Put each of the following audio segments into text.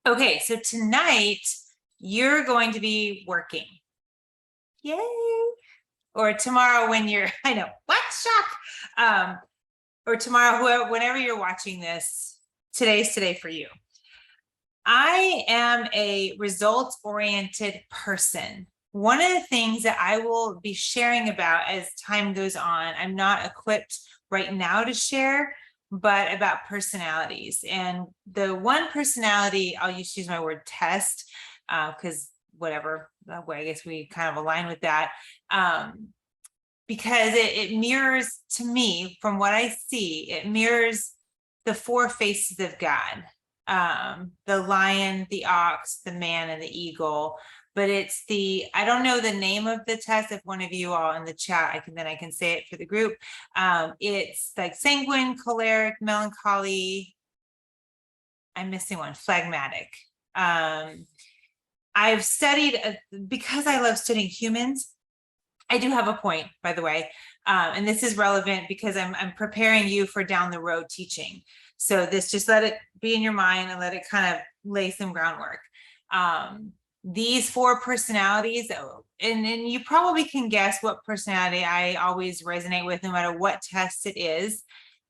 Okay, so tonight you're going to be working. Yay. Or tomorrow when you're, I know, what shock. Or tomorrow, whenever you're watching this, today's today for you. I am a results-oriented person. One of the things that I will be sharing about as time goes on, I'm not equipped right now to share, but about personalities. And the one personality, I'll just use my word test, because whatever, I guess we kind of align with that. Because it mirrors, to me, from what I see, it mirrors the four faces of God. The lion, the ox, the man, and the eagle. But it's I don't know the name of the test. If one of you all in the chat, I can say it for the group. It's like sanguine, choleric, melancholy. I'm missing one, phlegmatic. I've studied, because I love studying humans, I do have a point, by the way, and this is relevant because I'm preparing you for down the road teaching. So just let it be in your mind and let it kind of lay some groundwork. These four personalities, and you probably can guess what personality I always resonate with, no matter what test it is.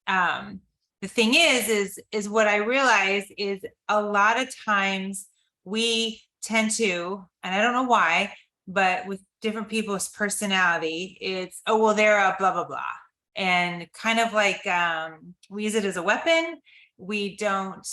The thing is what I realize is a lot of times we tend to, and I don't know why, but with different people's personality, it's, oh, well, they're a blah, blah, blah. And kind of like we use it as a weapon. We don't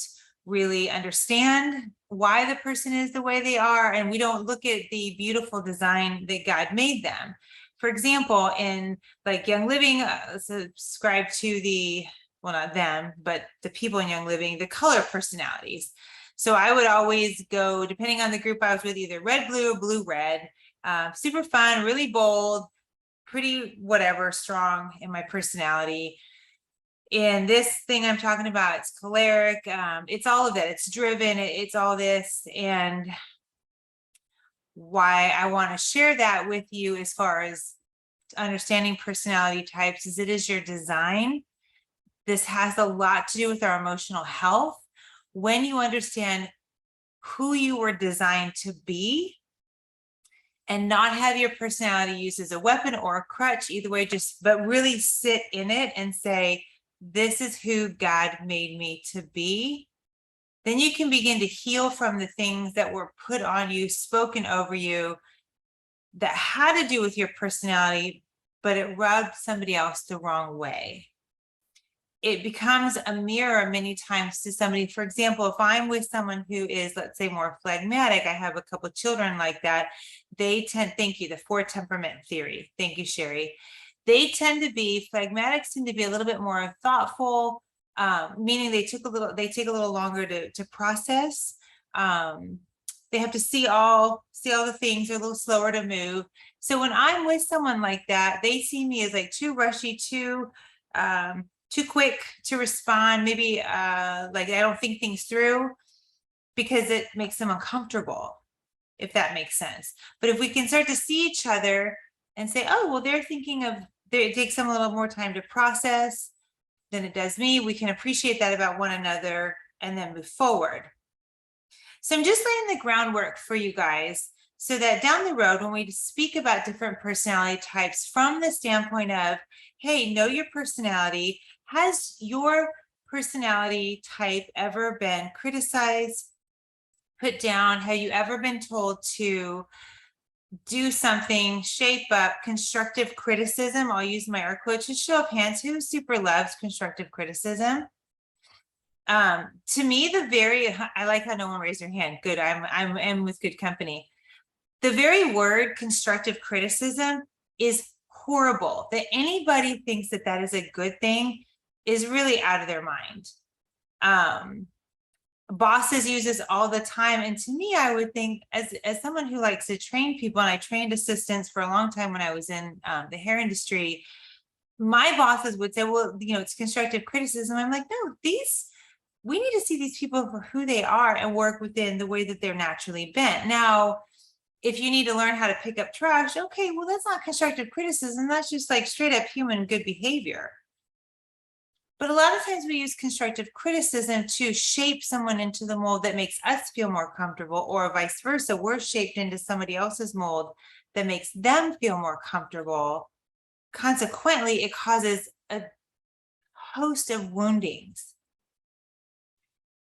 really understand why the person is the way they are. And we don't look at the beautiful design that God made them. For example, in like Young Living, subscribe to well, not them, but the people in Young Living, the color personalities. So I would always go, depending on the group I was with, either red, blue, or blue, red. Super fun, really bold, pretty whatever, strong in my personality. And this thing I'm talking about, it's choleric. It's all of that. It's driven. It's all this. And why I want to share that with you as far as understanding personality types is it is your design. This has a lot to do with our emotional health. When you understand who you were designed to be, and not have your personality used as a weapon or a crutch, either way, but really sit in it and say, this is who God made me to be. Then you can begin to heal from the things that were put on you, spoken over you, that had to do with your personality, but it rubbed somebody else the wrong way. It becomes a mirror many times to somebody. For example, if I'm with someone who is, let's say, more phlegmatic, I have a couple children like that. They tend, thank you, the four temperament theory. Thank you, Sherry. They tend to be, phlegmatics tend to be a little bit more thoughtful, meaning they take a little longer to process. They have to see all the things. They're a little slower to move. So when I'm with someone like that, they see me as like too rushy, too quick to respond, maybe like I don't think things through, because it makes them uncomfortable, if that makes sense. But if we can start to see each other and say, oh, well, they're thinking of, it takes them a little more time to process than it does me, we can appreciate that about one another and then move forward. So I'm just laying the groundwork for you guys so that down the road, when we speak about different personality types from the standpoint of, hey, know your personality. Has your personality type ever been criticized, put down? Have you ever been told to do something, shape up? Constructive criticism, I'll use my air quotes. Just show of hands, who super loves constructive criticism? To me, I like how no one raised their hand. Good, I'm with good company. The very word constructive criticism is horrible. That anybody thinks that is a good thing is really out of their mind. Bosses use this all the time. And to me, I would think, as someone who likes to train people, and I trained assistants for a long time when I was in the hair industry, my bosses would say, well, it's constructive criticism. I'm like, no, we need to see these people for who they are and work within the way that they're naturally bent. Now, if you need to learn how to pick up trash, okay, well, that's not constructive criticism. That's just like straight up human good behavior. But a lot of times we use constructive criticism to shape someone into the mold that makes us feel more comfortable, or vice versa. We're shaped into somebody else's mold that makes them feel more comfortable. Consequently, it causes a host of woundings.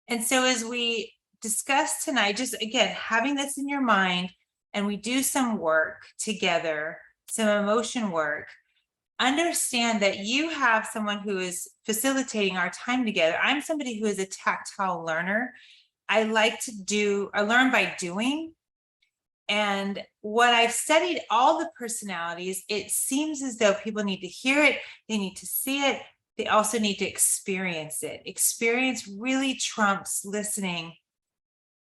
And so as we discuss tonight, just again, having this in your mind, and we do some work together, some emotion work, understand that you have someone who is facilitating our time together. I'm somebody who is a tactile learner. I learn by doing. And what I've studied all the personalities, it seems as though people need to hear it, they need to see it, they also need to experience it. Experience really trumps listening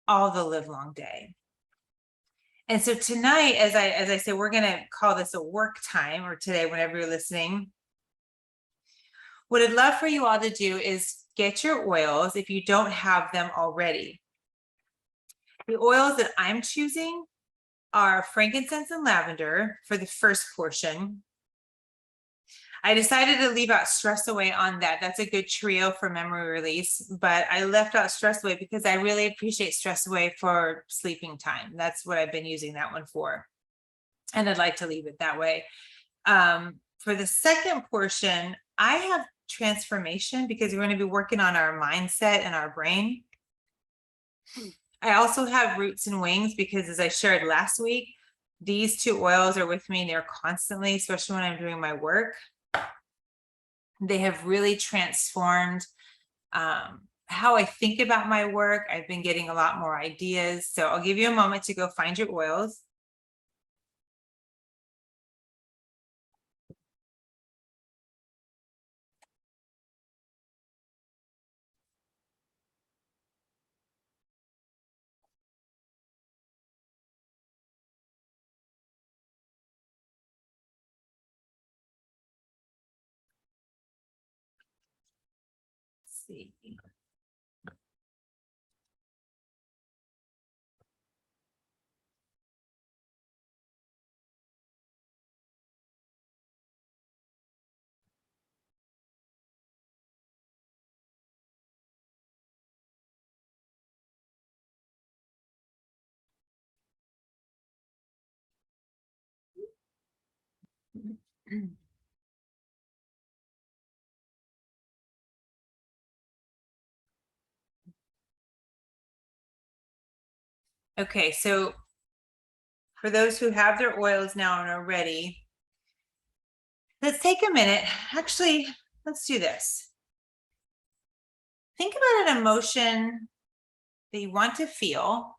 all the live long day. And so tonight, as I say, we're going to call this a work time, or today, whenever you're listening. What I'd love for you all to do is get your oils if you don't have them already. The oils that I'm choosing are frankincense and lavender for the first portion. I decided to leave out stress away on that. That's a good trio for memory release, but I left out stress away because I really appreciate stress away for sleeping time. That's what I've been using that one for. And I'd like to leave it that way. For the second portion, I have transformation because we're going to be working on our mindset and our brain. I also have roots and wings because, as I shared last week, these two oils are with me near constantly, especially when I'm doing my work. They have really transformed how I think about my work. I've been getting a lot more ideas. So I'll give you a moment to go find your oils. Let's see. Okay, so for those who have their oils now and are ready, let's take a minute. Actually, let's do this. Think about an emotion that you want to feel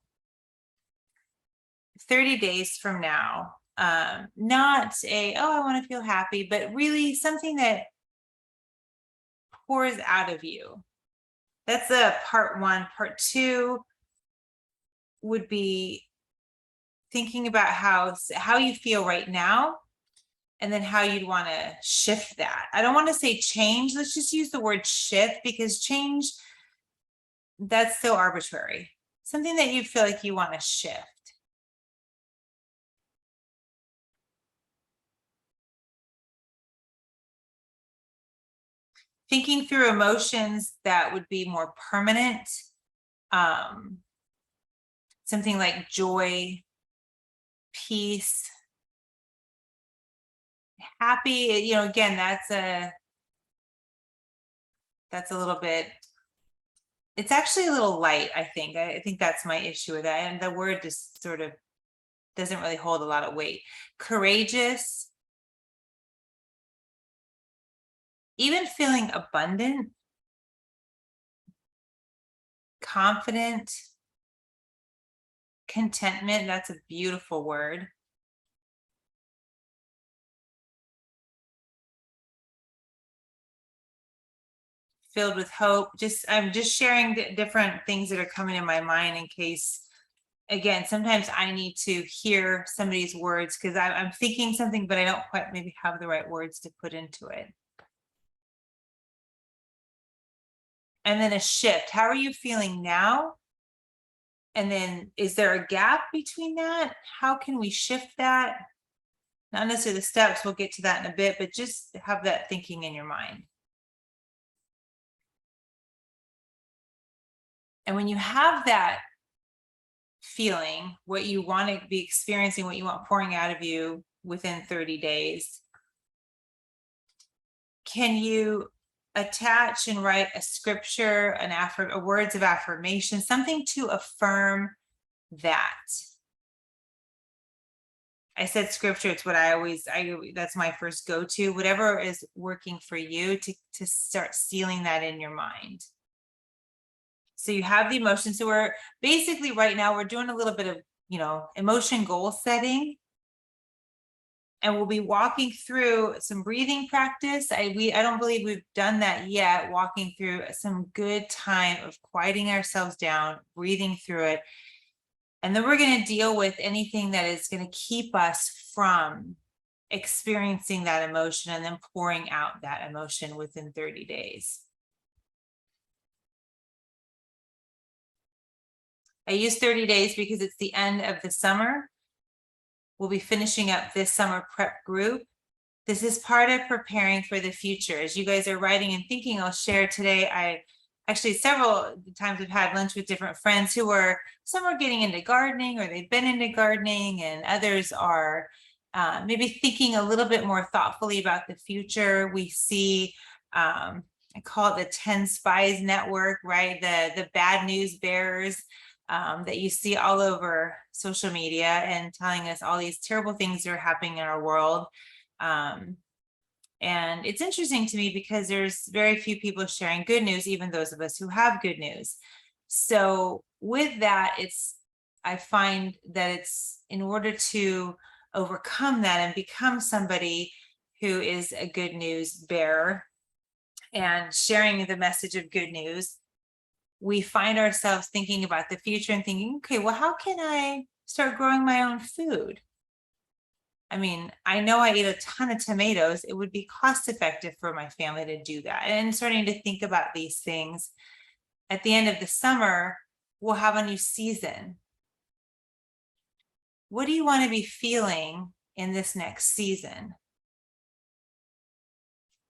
30 days from now. Not I want to feel happy, but really something that pours out of you. That's part one. Part two would be thinking about how you feel right now, and then how you'd want to shift that. I don't want to say change. Let's just use the word shift, because change, that's so arbitrary. Something that you feel like you want to shift. Thinking through emotions that would be more permanent. Something like joy, peace, happy. Again, that's a little bit, it's actually a little light, I think. I think that's my issue with that. And the word just sort of doesn't really hold a lot of weight. Courageous, even feeling abundant, confident, contentment. That's a beautiful word. Filled with hope. I'm just sharing different things that are coming in my mind, in case, again, sometimes I need to hear somebody's words because I'm thinking something, but I don't quite maybe have the right words to put into it. And then a shift. How are you feeling now? And then is there a gap between that? How can we shift that? Not necessarily the steps, we'll get to that in a bit, but just have that thinking in your mind. And when you have that feeling, what you want to be experiencing, what you want pouring out of you within 30 days, can you attach and write a scripture, a words of affirmation, something to affirm that? I said scripture, it's what that's my first go-to, whatever is working for you to start sealing that in your mind. So you have the emotion. So we're basically right now, we're doing a little bit of, emotion goal setting. And we'll be walking through some breathing practice. I don't believe we've done that yet, walking through some good time of quieting ourselves down, breathing through it. And then we're going to deal with anything that is going to keep us from experiencing that emotion and then pouring out that emotion within 30 days. I use 30 days because it's the end of the summer. We'll be finishing up this summer prep group. This is part of preparing for the future. As you guys are writing and thinking, I'll share today. I actually several times have had lunch with different friends who are, some are getting into gardening or they've been into gardening, and others are maybe thinking a little bit more thoughtfully about the future. We see, I call it the 10 spies network, right? The bad news bearers that you see all over social media and telling us all these terrible things that are happening in our world. And it's interesting to me because there's very few people sharing good news, even those of us who have good news. So with that, I find that it's in order to overcome that and become somebody who is a good news bearer and sharing the message of good news, we find ourselves thinking about the future and thinking, okay, well, how can I start growing my own food? I mean, I know I eat a ton of tomatoes. It would be cost effective for my family to do that. And starting to think about these things. At the end of the summer, we'll have a new season. What do you want to be feeling in this next season?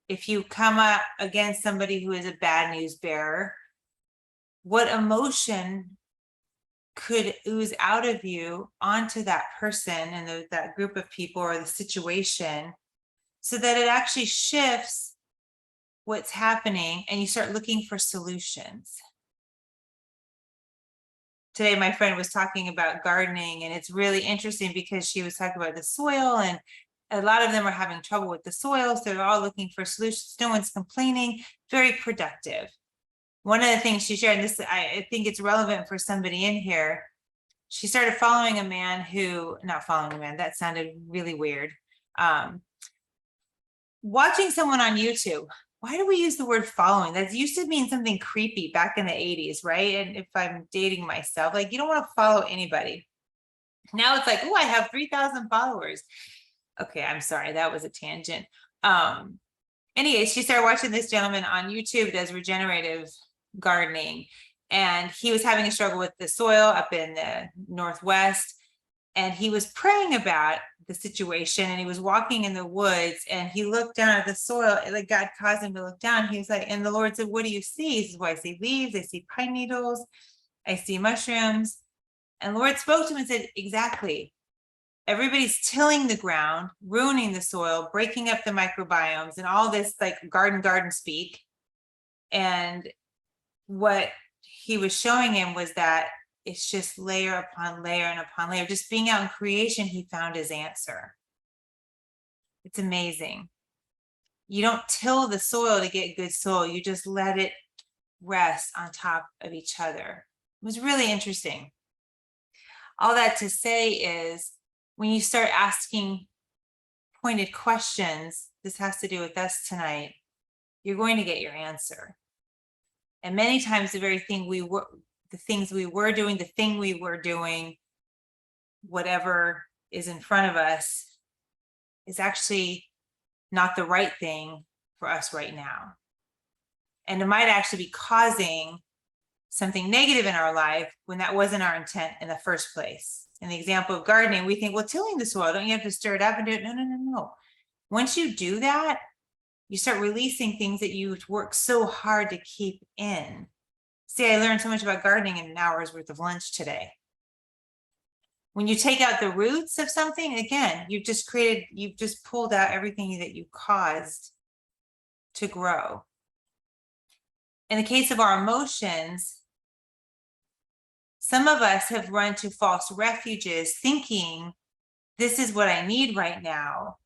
If you come up against somebody who is a bad news bearer, what emotion could ooze out of you onto that person and that group of people or the situation, so that it actually shifts what's happening and you start looking for solutions. Today, my friend was talking about gardening, and it's really interesting because she was talking about the soil, and a lot of them are having trouble with the soil. So they're all looking for solutions. No one's complaining, very productive. One of the things she shared, and this, I think it's relevant for somebody in here. She started following a man not following a man, that sounded really weird. Watching someone on YouTube. Why do we use the word following? That used to mean something creepy back in the 80s, right? And if I'm dating myself, like, you don't want to follow anybody. Now it's like, oh, I have 3,000 followers. Okay, I'm sorry, that was a tangent. Anyway, she started watching this gentleman on YouTube, does regenerative gardening, and he was having a struggle with the soil up in the Northwest, and he was praying about the situation, and he was walking in the woods, and he looked down at the soil, and like God caused him to look down. He was like, and the Lord said, what do you see? He says, well, I see leaves, I see pine needles, I see mushrooms. And the Lord spoke to him and said, exactly. Everybody's tilling the ground, ruining the soil, breaking up the microbiomes, and all this like garden speak. And what he was showing him was that it's just layer upon layer and upon layer. Just being out in creation, he found his answer. It's amazing. You don't till the soil to get good soil. You just let it rest on top of each other. It was really interesting. All that to say is, when you start asking pointed questions, this has to do with us tonight, you're going to get your answer. And many times the very thing the thing we were doing, whatever is in front of us, is actually not the right thing for us right now. And it might actually be causing something negative in our life when that wasn't our intent in the first place. In the example of gardening, we think, well, tilling the soil, don't you have to stir it up and do it? No. Once you do that, you start releasing things that you work so hard to keep in. See, I learned so much about gardening in an hour's worth of lunch today. When you take out the roots of something, again, you've just pulled out everything that you caused to grow. In the case of our emotions, some of us have run to false refuges thinking this is what I need right now.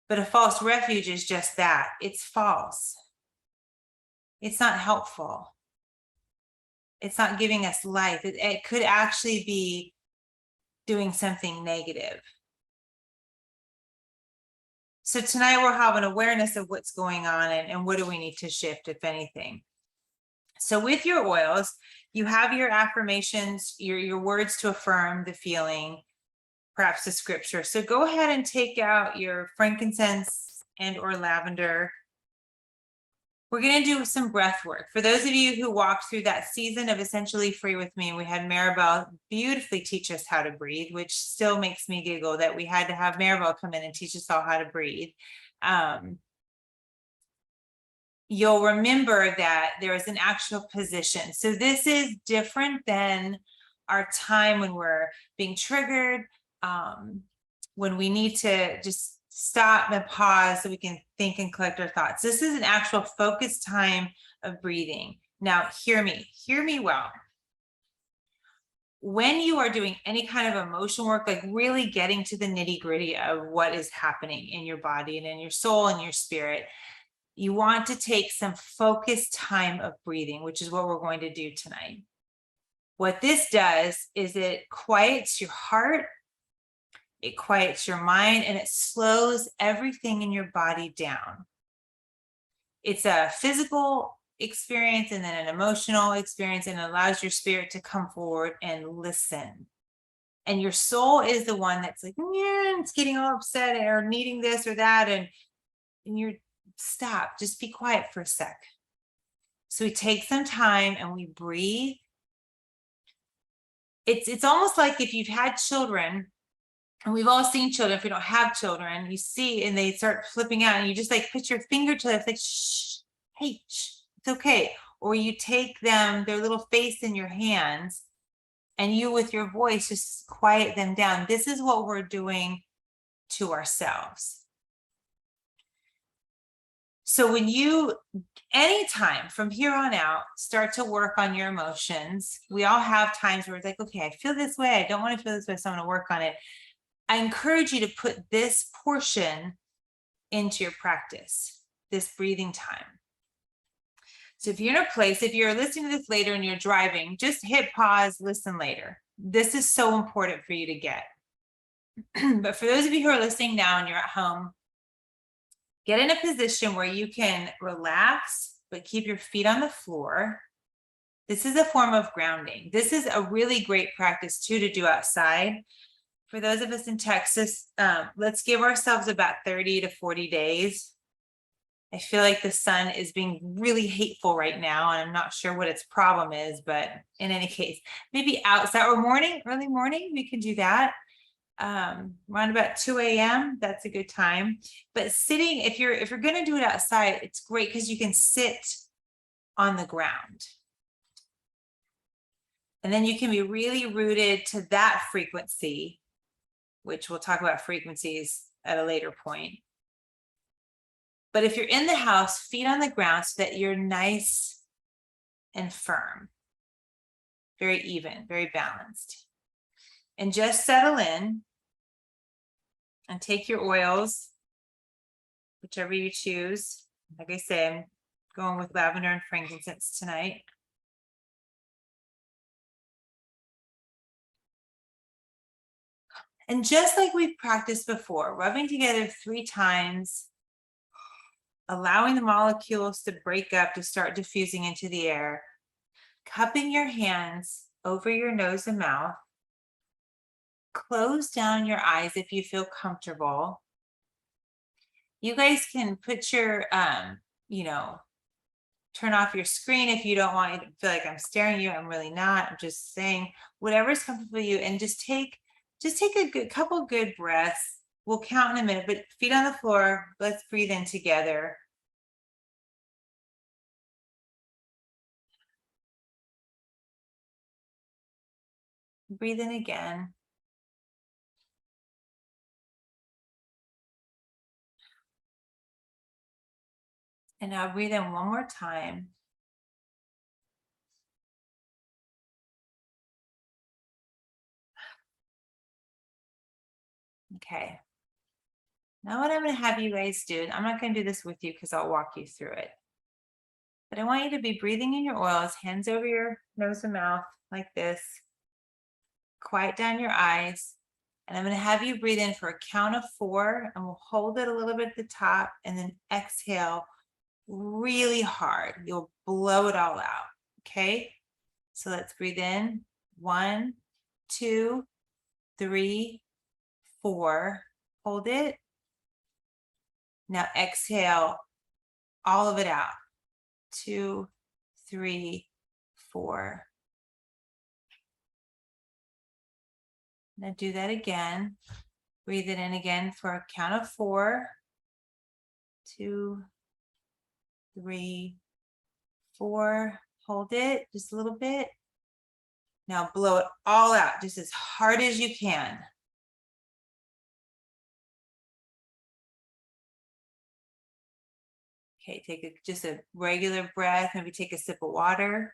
But a false refuge is just that. It's false. It's not helpful. It's not giving us life. It could actually be doing something negative. So tonight we'll have an awareness of what's going on and what do we need to shift, if anything. So with your oils, you have your affirmations, your words to affirm the feeling, perhaps the scripture. So go ahead and take out your frankincense and or lavender. We're going to do some breath work. For those of you who walked through that season of Essentially Free with me, we had Maribel beautifully teach us how to breathe, which still makes me giggle that we had to have Maribel come in and teach us all how to breathe. You'll remember that there is an actual position. So this is different than our time when we're being triggered, when we need to just stop and pause so we can think and collect our thoughts. This is an actual focused time of breathing. Now, hear me well. When you are doing any kind of emotion work, like really getting to the nitty gritty of what is happening in your body and in your soul and your spirit, you want to take some focused time of breathing, which is what we're going to do tonight. What this does is it quiets your heart, it quiets your mind, and it slows everything in your body down. It's a physical experience and then an emotional experience, and it allows your spirit to come forward and listen. And your soul is the one that's like, yeah, it's getting all upset or needing this or that. And you're stop, just be quiet for a sec. So we take some time and we breathe. It's almost like if you've had children, and we've all seen children, if we don't have children, you see, and they start flipping out and you just like put your finger to it, like, shh, hey, shh, it's okay. Or you take them, their little face in your hands, and you with your voice just quiet them down. This is what we're doing to ourselves. So when you, anytime from here on out, start to work on your emotions, we all have times where it's like, okay, I feel this way. I don't want to feel this way, so I'm going to work on it. I encourage you to put this portion into your practice, this breathing time. So if you're in a place, if you're listening to this later and you're driving, just hit pause, listen later. This is so important for you to get. But for those of you who are listening now and you're at home, get in a position where you can relax, but keep your feet on the floor. This is a form of grounding. This is a really great practice too to do outside. For those of us in Texas, let's give ourselves about 30 to 40 days. I feel like the sun is being really hateful right now, and I'm not sure what its problem is, but in any case, maybe outside or morning, early morning, we can do that. Around about 2 a.m. That's a good time. But sitting, if you're going to do it outside, it's great because you can sit on the ground. And then you can be really rooted to that frequency, which we'll talk about frequencies at a later point. But if you're in the house, feet on the ground so that you're nice and firm, very even, very balanced. And just settle in and take your oils, whichever you choose. Like I say, I'm going with lavender and frankincense tonight. And just like we've practiced before, rubbing together 3 times, allowing the molecules to break up, to start diffusing into the air, cupping your hands over your nose and mouth, close down your eyes if you feel comfortable. You guys can put your, turn off your screen if you don't want to feel like I'm staring at you. I'm really not. I'm just saying whatever's comfortable for you, and just take a couple good breaths. We'll count in a minute, but feet on the floor. Let's breathe in together. Breathe in again. And now breathe in one more time. Okay. Now what I'm going to have you guys do, and I'm not going to do this with you because I'll walk you through it. But I want you to be breathing in your oils, hands over your nose and mouth like this. Quiet down your eyes. And I'm going to have you breathe in for a count of 4, and we'll hold it a little bit at the top and then exhale really hard. You'll blow it all out. Okay. So let's breathe in. 1, 2, 3, 4. Hold it. Now exhale all of it out. 2, 3, 4. Now do that again. Breathe it in again for a count of 4. 2, 3, 4. Hold it just a little bit. Now blow it all out just as hard as you can. Okay, take just a regular breath. Maybe take a sip of water.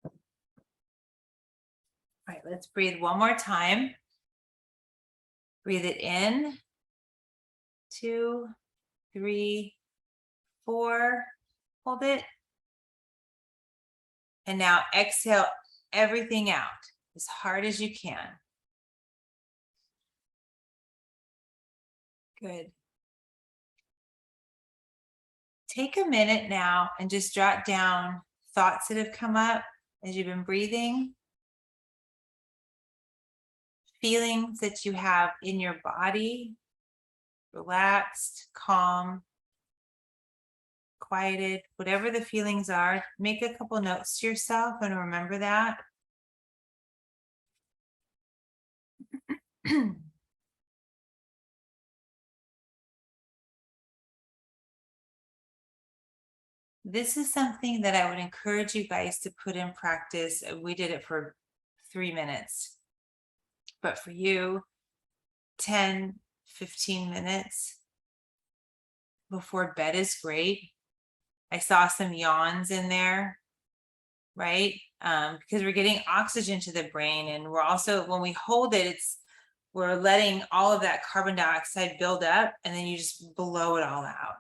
All right, let's breathe one more time. Breathe it in. 2, 3, 4. Hold it. And now exhale everything out as hard as you can. Good. Take a minute now and just jot down thoughts that have come up as you've been breathing. Feelings that you have in your body, relaxed, calm, quieted, whatever the feelings are. Make a couple notes to yourself and remember that. This is something that I would encourage you guys to put in practice. We did it for 3 minutes, but for you, 10, 15 minutes before bed is great. I saw some yawns in there, right? Because we're getting oxygen to the brain, and we're also, when we hold it, we're letting all of that carbon dioxide build up, and then you just blow it all out.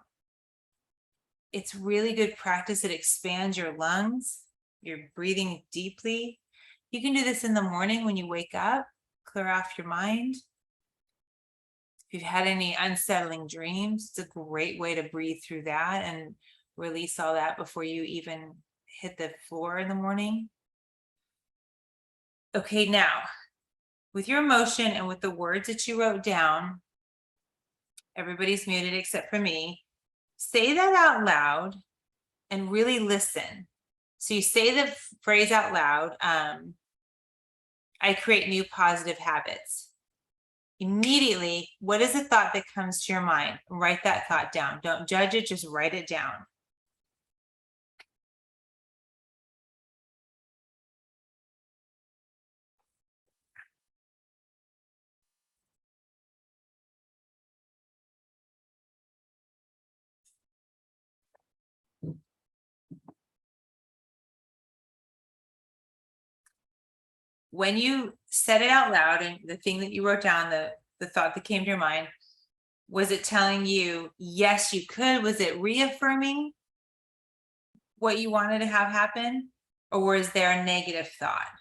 It's really good practice. It expands your lungs. You're breathing deeply. You can do this in the morning when you wake up, clear off your mind. If you've had any unsettling dreams, it's a great way to breathe through that and release all that before you even hit the floor in the morning. Okay, now, with your emotion and with the words that you wrote down, everybody's muted except for me. Say that out loud and really listen. So you say the phrase out loud, I create new positive habits. Immediately, what is the thought that comes to your mind? Write that thought down. Don't judge it, just write it down. When you said it out loud and the thing that you wrote down, the thought that came to your mind, was it telling you, yes, you could? Was it reaffirming what you wanted to have happen? Or was there a negative thought?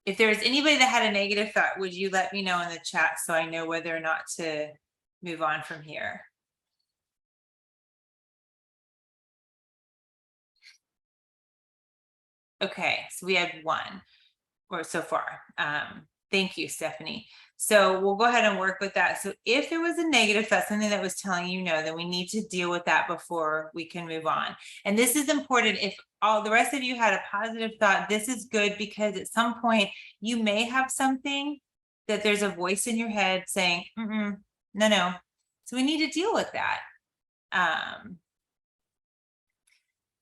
If there's anybody that had a negative thought, would you let me know in the chat so I know whether or not to move on from here? Okay, so we had 1 or so far. Thank you, Stephanie. So we'll go ahead and work with that. So if it was a negative thought, something that was telling you no, then we need to deal with that before we can move on. And this is important. If all the rest of you had a positive thought, this is good, because at some point you may have something that there's a voice in your head saying, no. So we need to deal with that.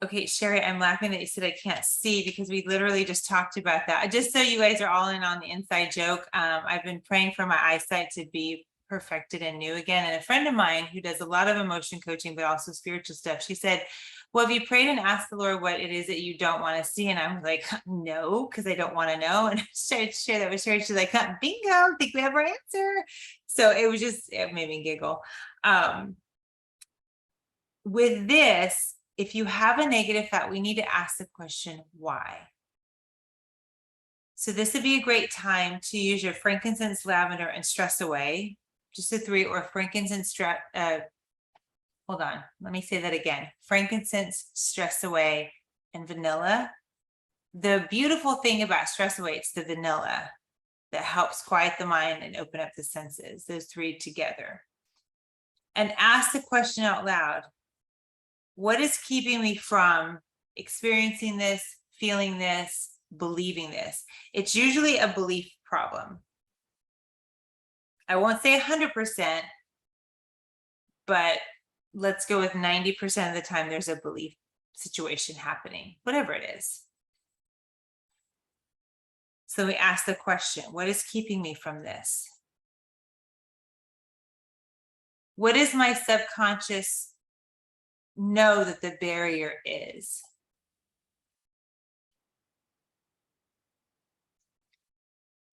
Okay, Sherry, I'm laughing that you said I can't see because we literally just talked about that. Just so you guys are all in on the inside joke, I've been praying for my eyesight to be perfected and new again. And a friend of mine who does a lot of emotion coaching, but also spiritual stuff, she said, well, have you prayed and asked the Lord what it is that you don't want to see? And I'm like, no, because I don't want to know. And I started to share that with Sherry. She's like, bingo, I think we have our answer. So it made me giggle. With this, if you have a negative thought, we need to ask the question, why? So this would be a great time to use your frankincense, lavender, and stress away, just the three, or frankincense, hold on, let me say that again. Frankincense, stress away, and vanilla. The beautiful thing about stress away, it's the vanilla that helps quiet the mind and open up the senses, those three together. And ask the question out loud. What is keeping me from experiencing this, feeling this, believing this? It's usually a belief problem. I won't say 100%, but let's go with 90% of the time there's a belief situation happening, whatever it is. So we ask the question, what is keeping me from this? What does my subconscious know that the barrier is?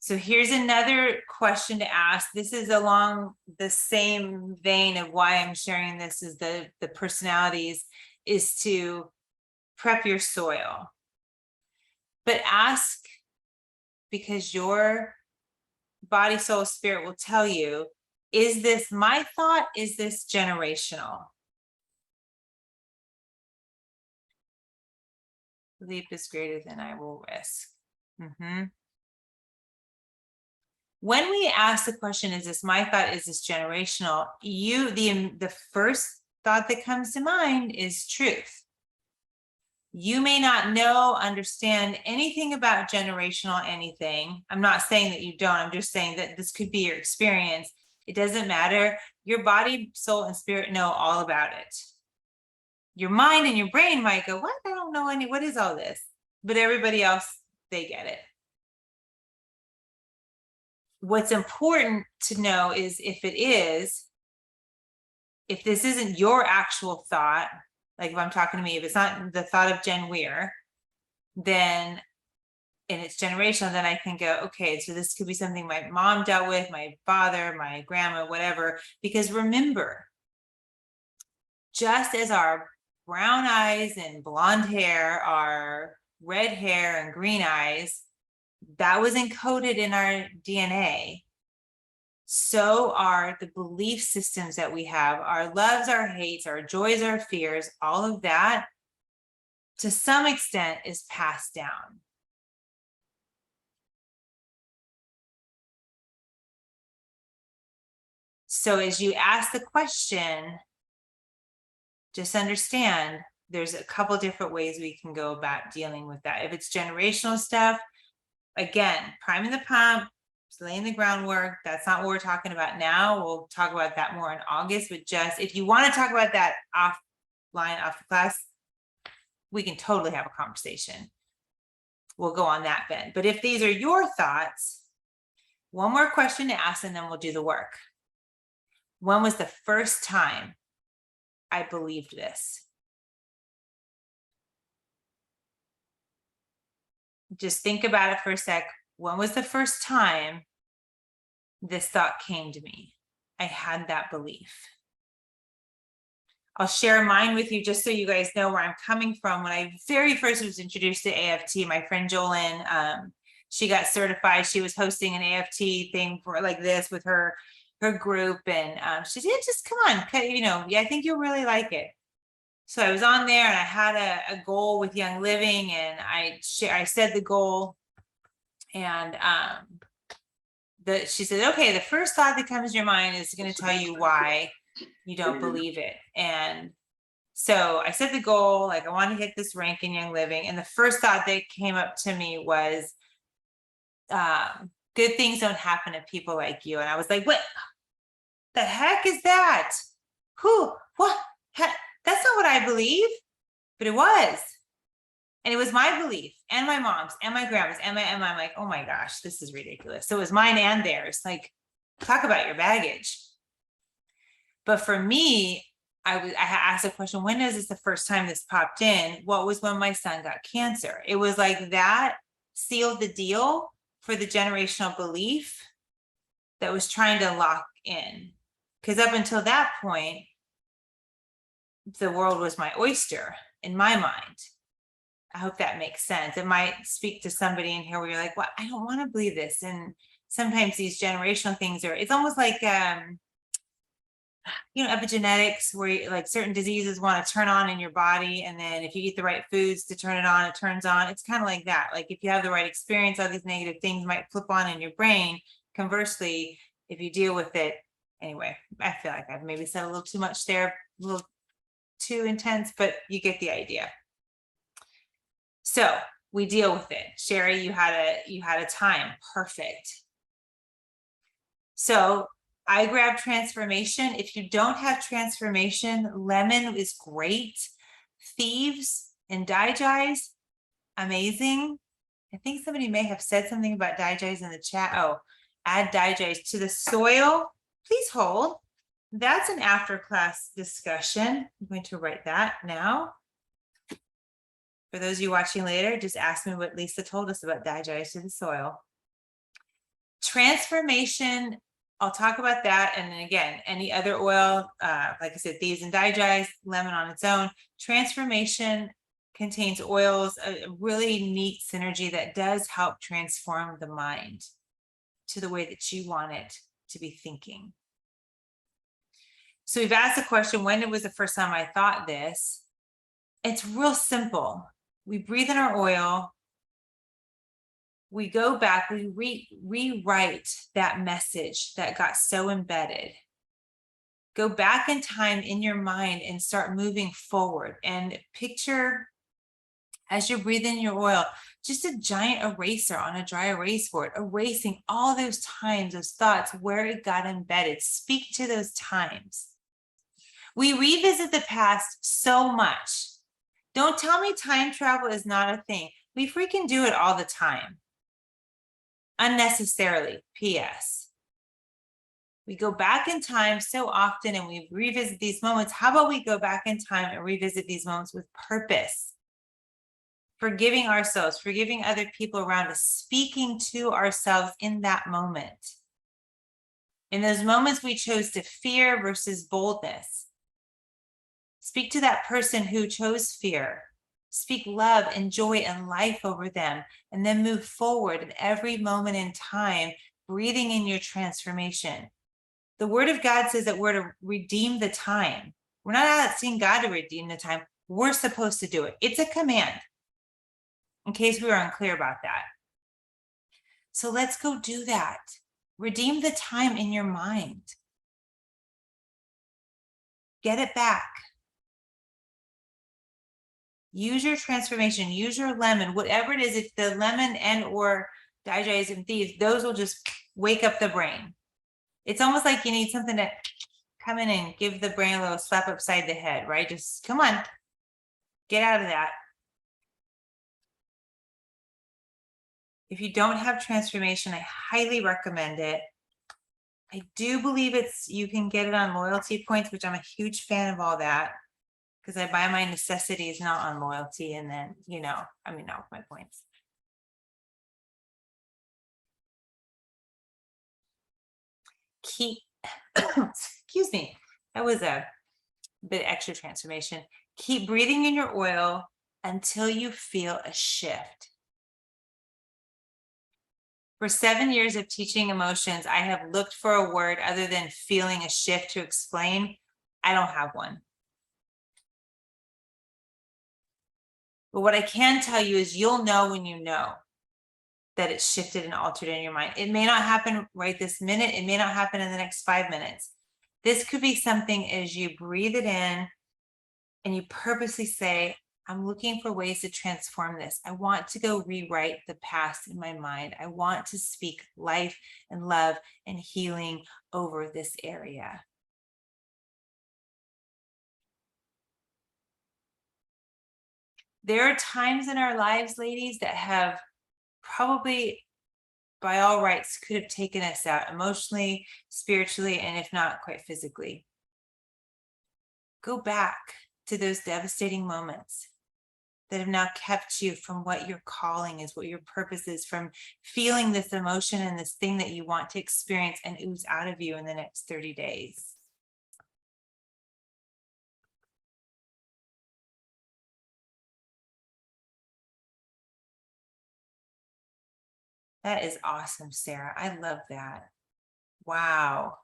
So here's another question to ask. This is along the same vein of why I'm sharing this, is the personalities, is to prep your soil. But ask, because your body, soul, spirit will tell you, is this my thought? Is this generational? Belief is greater than I will risk. When we ask the question, is this my thought? Is this generational? The first thought that comes to mind is truth. You may not understand anything about generational anything. I'm not saying that you don't. I'm just saying that this could be your experience. It doesn't matter. Your body, soul, and spirit know all about it. Your mind and your brain might go, what? I don't know what is all this? But everybody else, they get it. What's important to know is if this isn't your actual thought, like if I'm talking to me, if it's not the thought of Jen Weir, then, and it's generational, then I can go, okay, so this could be something my mom dealt with, my father, my grandma, whatever. Because remember, just as our brown eyes and blonde hair, our red hair and green eyes, that was encoded in our DNA. So are the belief systems that we have, our loves, our hates, our joys, our fears, all of that, to some extent, is passed down. So as you ask the question, just understand there's a couple different ways we can go about dealing with that. If it's generational stuff, again, priming the pump, laying the groundwork. That's not what we're talking about now. We'll talk about that more in August, but just if you want to talk about that offline, off the class, we can totally have a conversation. We'll go on that then. But if these are your thoughts, one more question to ask and then we'll do the work. When was the first time I believed this? Just think about it for a sec. When was the first time this thought came to me? I had that belief. I'll share mine with you just so you guys know where I'm coming from. When I very first was introduced to AFT, my friend Jolyn, she got certified. She was hosting an AFT thing for like this with her group, and she said, just come on, I think you'll really like it. So I was on there and I had a goal with Young Living, and I said the goal, and she said, okay, the first thought that comes to your mind is going to tell you why you don't believe it. And so I set the goal, like I want to hit this rank in Young Living. And the first thought that came up to me was, good things don't happen to people like you. And I was like, what the heck is that? What? That's not what I believe. but it was. And it was my belief and my mom's and my grandma's and I'm like, oh my gosh, this is ridiculous. So it was mine and theirs. Like, talk about your baggage. But for me, I asked a question, when is this the first time this popped in? What was when my son got cancer? It was like that sealed the deal for the generational belief that was trying to lock in. Because up until that point, the world was my oyster in my mind. I hope that makes sense. It might speak to somebody in here where you're like, well, I don't want to believe this. And sometimes these generational things it's almost like, epigenetics, where like certain diseases want to turn on in your body. And then if you eat the right foods to turn it on, it turns on. It's kind of like that. Like if you have the right experience, all these negative things might flip on in your brain. Conversely, if you deal with it, anyway, I feel like I've maybe said a little too much there, a little too intense, but you get the idea. So we deal with it. Sherry, you had a time. Perfect. So I grab transformation. If you don't have transformation, lemon is great. Thieves and digis, amazing. I think somebody may have said something about digis in the chat. Oh, add digis to the soil. Please hold. That's an after class discussion. I'm going to write that now. For those of you watching later, just ask me what Lisa told us about digest to the soil. Transformation, I'll talk about that. And then again, any other oil, like I said, thieves and digest, lemon on its own. Transformation contains oils, a really neat synergy that does help transform the mind to the way that you want it to be thinking. So we've asked the question, when was the first time I thought this? It's real simple. We breathe in our oil. We go back, we rewrite that message that got so embedded. Go back in time in your mind and start moving forward, and picture as you're breathing your oil, just a giant eraser on a dry erase board, erasing all those times, those thoughts, where it got embedded. Speak to those times. We revisit the past so much. Don't tell me time travel is not a thing. We freaking do it all the time. Unnecessarily, PS. We go back in time so often and we revisit these moments. How about we go back in time and revisit these moments with purpose? Forgiving ourselves, forgiving other people around us, speaking to ourselves in that moment. In those moments we chose to fear versus boldness. Speak to that person who chose fear. Speak love and joy and life over them, and then move forward in every moment in time, breathing in your transformation. The word of God says that we're to redeem the time. We're not asking God to redeem the time. We're supposed to do it. It's a command, in case we were unclear about that. So let's go do that. Redeem the time in your mind. Get it back. Use your transformation, use your lemon, whatever it is. If the lemon and or digest and thieves, those will just wake up the brain. It's almost like you need something to come in and give the brain a little slap upside the head, right? Just come on, get out of that. If you don't have transformation, I highly recommend it. I do believe you can get it on loyalty points, which I'm a huge fan of all that, because I buy my necessities not on loyalty, and then, not with my points. Excuse me, that was a bit extra transformation. Keep breathing in your oil until you feel a shift. For 7 years of teaching emotions, I have looked for a word other than feeling a shift to explain. I don't have one. But what I can tell you is you'll know when you know that it's shifted and altered in your mind. It may not happen right this minute. It may not happen in the next 5 minutes. This could be something as you breathe it in and you purposely say, I'm looking for ways to transform this. I want to go rewrite the past in my mind. I want to speak life and love and healing over this area. There are times in our lives, ladies, that have probably by all rights could have taken us out emotionally, spiritually, and if not quite physically. Go back to those devastating moments that have now kept you from what your calling is, what your purpose is, from feeling this emotion and this thing that you want to experience and ooze out of you in the next 30 days. That is awesome, Sarah. I love that. Wow.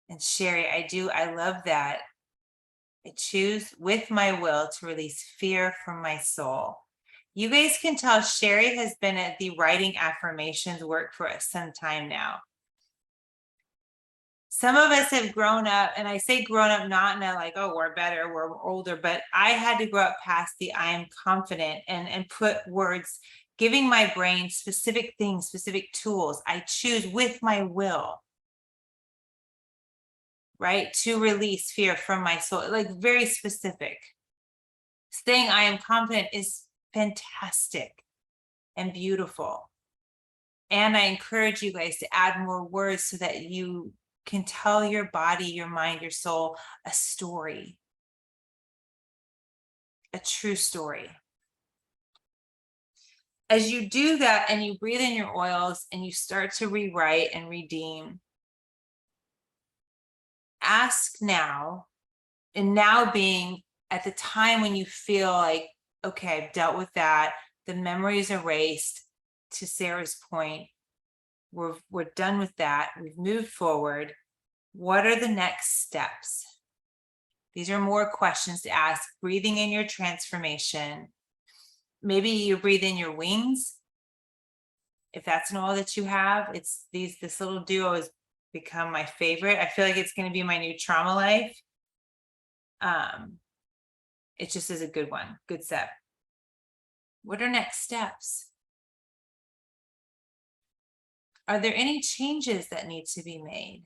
And Sherry, I love that. I choose with my will to release fear from my soul. You guys can tell Sherry has been at the writing affirmations work for us some time now. Some of us have grown up, and I say grown up not in a like, oh, we're better, we're older, but I had to grow up past the I am confident and put words, giving my brain specific things, specific tools. I choose with my will, right, to release fear from my soul, like very specific. Saying I am confident is fantastic and beautiful. And I encourage you guys to add more words so that you can tell your body, your mind, your soul a story, a true story. As you do that and you breathe in your oils and you start to rewrite and redeem, ask now, and now being at the time when you feel like, okay, I've dealt with that, the memory is erased, to Sarah's point, we're done with that, we've moved forward. What are the next steps? These are more questions to ask. Breathing in your transformation. Maybe you breathe in your wings. If that's an oil that you have, it's this little duo has become my favorite. I feel like it's going to be my new trauma life. It just is a good one, good step. What are next steps? Are there any changes that need to be made?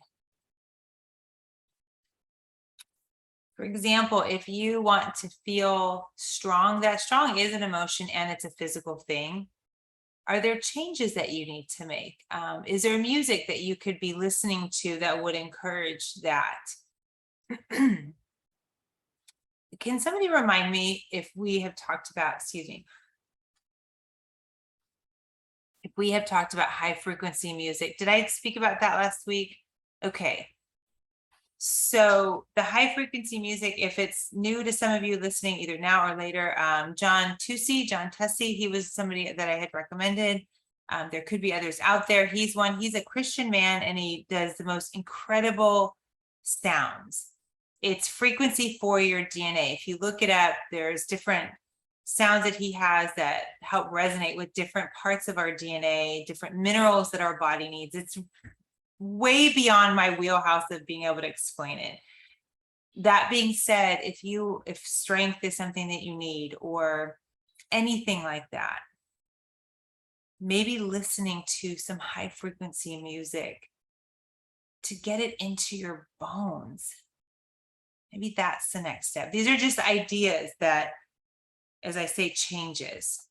For example, if you want to feel strong, that strong is an emotion and it's a physical thing. Are there changes that you need to make? Is there music that you could be listening to that would encourage that? Can somebody remind me if we have talked about, if we have talked about high frequency music? Did I speak about that last week? Okay. So the high frequency music, if it's new to some of you listening either now or later, John Tussie, he was somebody that I had recommended. There could be others out there. He's a Christian man and he does the most incredible sounds. It's frequency for your DNA. If you look it up, there's different sounds that he has that help resonate with different parts of our DNA, different minerals that our body needs. It's way beyond my wheelhouse of being able to explain it. That being said, if strength is something that you need or anything like that, maybe listening to some high frequency music to get it into your bones. Maybe that's the next step. These are just ideas that, as I say, changes.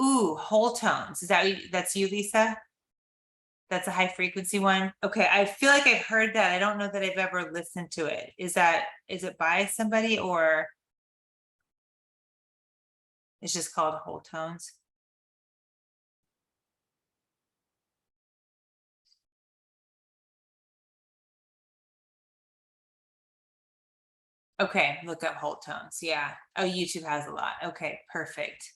Ooh, whole tones. That's you, Lisa? That's a high frequency one. Okay, I feel like I've heard that. I don't know that I've ever listened to it. Is it by somebody or it's just called whole tones? Okay, look up whole tones. Yeah. Oh, YouTube has a lot. Okay, perfect.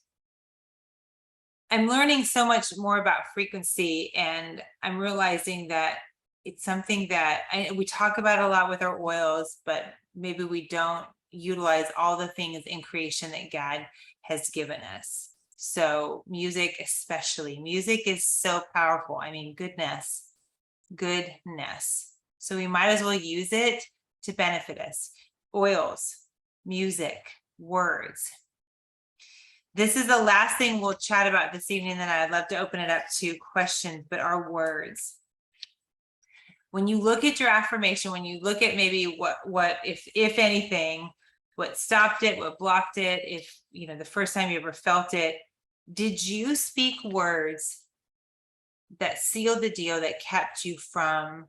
I'm learning so much more about frequency and I'm realizing that it's something that we talk about a lot with our oils, but maybe we don't utilize all the things in creation that God has given us. So music, especially, music is so powerful. I mean, goodness. So we might as well use it to benefit us. Oils, music, words. This is the last thing we'll chat about this evening, then I'd love to open it up to questions, but our words. when you look at your affirmation, when you look at maybe what if anything, what stopped it, what blocked it, if the first time you ever felt it, did you speak words that sealed the deal, that kept you from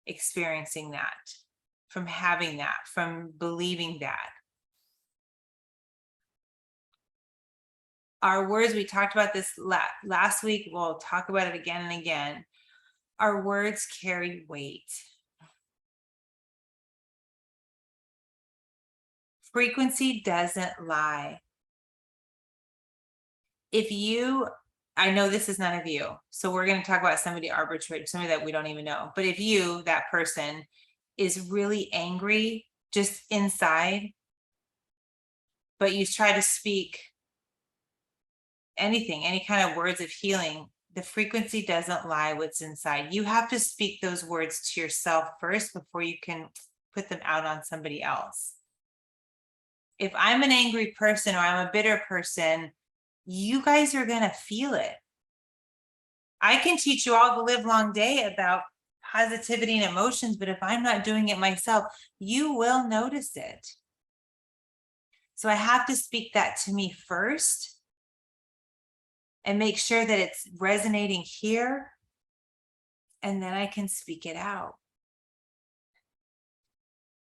experiencing that, from having that, from believing that? Our words, we talked about this last week, we'll talk about it again and again. Our words carry weight. Frequency doesn't lie. I know this is none of you, so we're going to talk about somebody arbitrary, somebody that we don't even know. But if you, that person, is really angry just inside, but you try to speak anything, any kind of words of healing, the frequency doesn't lie what's inside. You have to speak those words to yourself first before you can put them out on somebody else. If I'm an angry person or I'm a bitter person, you guys are going to feel it. I can teach you all the live long day about positivity and emotions, but if I'm not doing it myself, you will notice it. So I have to speak that to me first and make sure that it's resonating here, and then I can speak it out.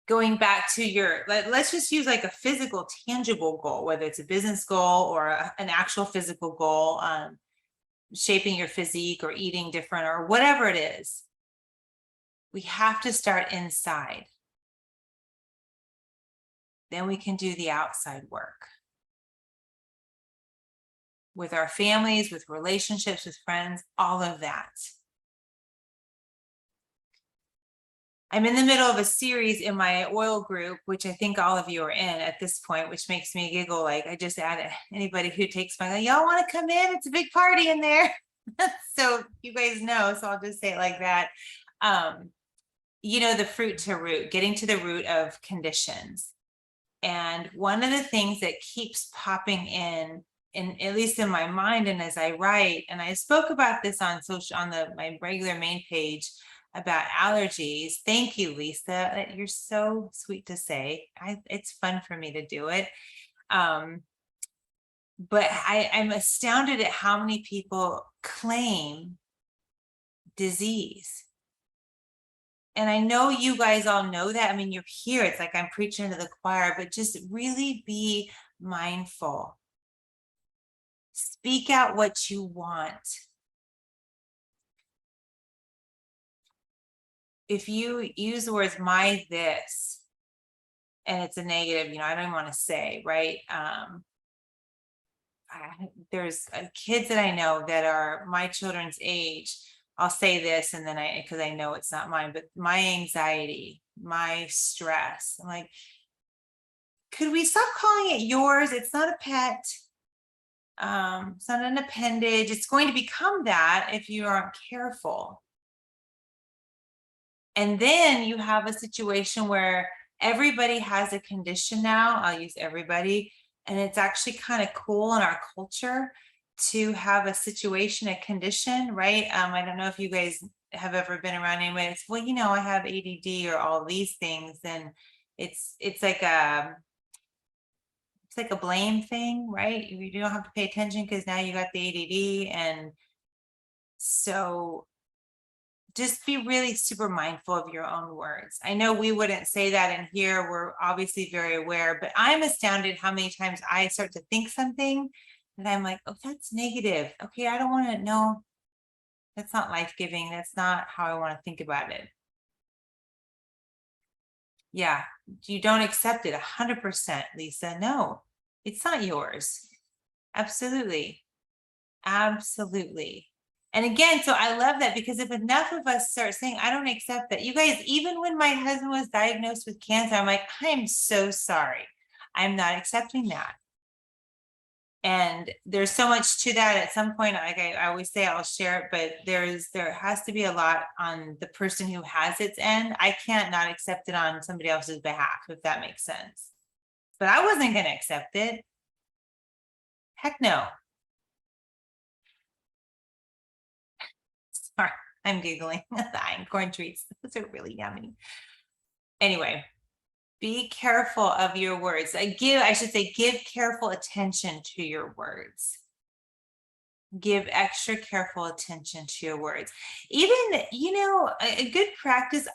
Going back to let's just use like a physical, tangible goal, whether it's a business goal or an actual physical goal, shaping your physique or eating different or whatever it is. We have to start inside. Then we can do the outside work. With our families, with relationships, with friends, all of that. I'm in the middle of a series in my oil group, which I think all of you are in at this point, which makes me giggle. Like I just added anybody who takes my, y'all want to come in? It's a big party in there. So you guys know, so I'll just say it like that. The fruit to root, getting to the root of conditions. And one of the things that keeps popping in at least in my mind, and as I write, and I spoke about this on my regular main page about allergies. Thank you, Lisa. You're so sweet to say. It's fun for me to do it. But I'm astounded at how many people claim disease. And I know you guys all know that. I mean, you're here. It's like I'm preaching to the choir, but just really be mindful. Speak out what you want. If you use the words my this, and it's a negative, I don't even want to say, right? There's kids that I know that are my children's age. I'll say this, and then because I know it's not mine, but my anxiety, my stress. I'm like, could we stop calling it yours? It's not a pet. It's not an appendage. It's going to become that if you aren't careful. And then you have a situation where everybody has a condition now. I'll use everybody. And it's actually kind of cool in our culture to have a situation, a condition, right? I don't know if you guys have ever been around anybody. It's, well, I have ADD or all these things. And it's like a blame thing, right? You don't have to pay attention because now you got the ADD. And so just be really super mindful of your own words. I know we wouldn't say that in here. We're obviously very aware, but I'm astounded how many times I start to think something and I'm like, oh, that's negative. Okay, I don't want to know. That's not life-giving. That's not how I want to think about it. Yeah, you don't accept it 100%, Lisa. No, it's not yours. Absolutely. Absolutely. And again, so I love that, because if enough of us start saying, I don't accept that, you guys, even when my husband was diagnosed with cancer, I'm like, I'm so sorry. I'm not accepting that. And there's so much to that. At some point, like I always say, I'll share it, but there has to be a lot on the person who has its end. I can't not accept it on somebody else's behalf, if that makes sense. But I wasn't going to accept it. Heck no. Sorry. I'm giggling. The einkorn treats, those are really yummy. Anyway, be careful of your words. I should say, give careful attention to your words. Give extra careful attention to your words. Even, a good practice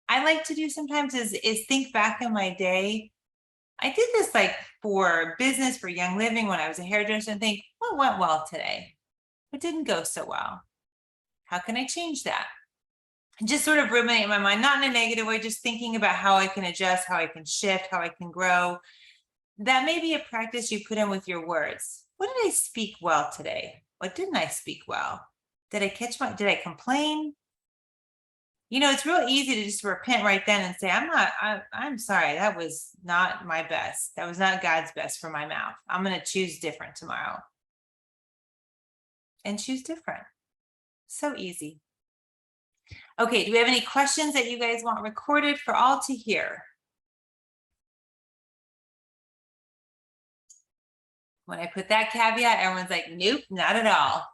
I like to do sometimes is think back in my day. I did this like for business, for Young Living, when I was a hairdresser, and think, what went well today? What didn't go so well? How can I change that? And just sort of ruminate in my mind, not in a negative way, just thinking about how I can adjust, how I can shift, how I can grow. That may be a practice you put in with your words. What did I speak well today? What didn't I speak well? Did I complain? It's real easy to just repent right then and say, I'm sorry, that was not my best. That was not God's best for my mouth. I'm going to choose different tomorrow. And choose different. So easy. Okay, do we have any questions that you guys want recorded for all to hear? When I put that caveat, everyone's like, nope, not at all.